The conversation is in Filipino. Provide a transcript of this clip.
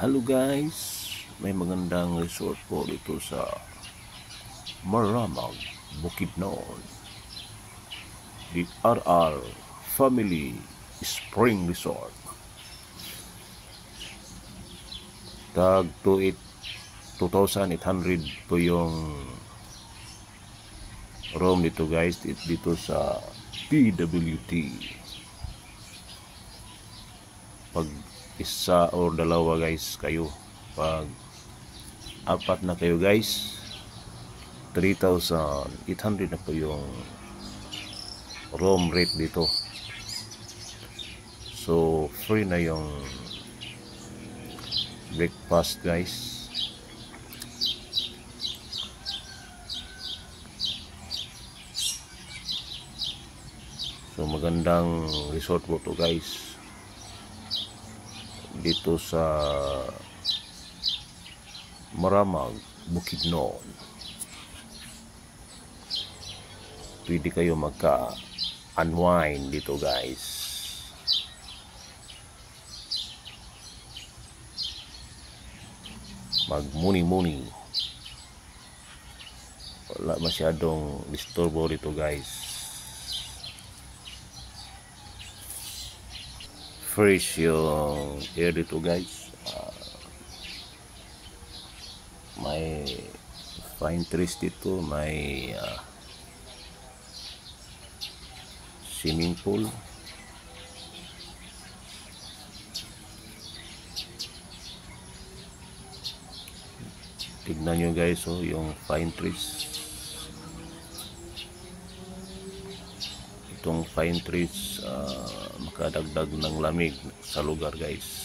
Hello guys, may magandang resort po dito sa Maramag, Bukidnon. The RR Family Spring Resort. Tag 2,800 po yung room dito guys, dito sa PWT. Pag isa or dalawa guys kayo, pag apat na kayo guys, 3,800 na po yung room rate dito. So free na yung breakfast guys. So magandang resort po to guys dito sa Maramag, Bukidnon. Pwede kayo magka-unwind dito guys. Magmuni-muni. Wala masyadong disturbo dito guys. Fresh yung air dito guys. May fine trees dito, may swimming pool. Tignan nyo guys, oh, yung fine trees. Itong pine trees makadagdag ng lamig sa lugar guys.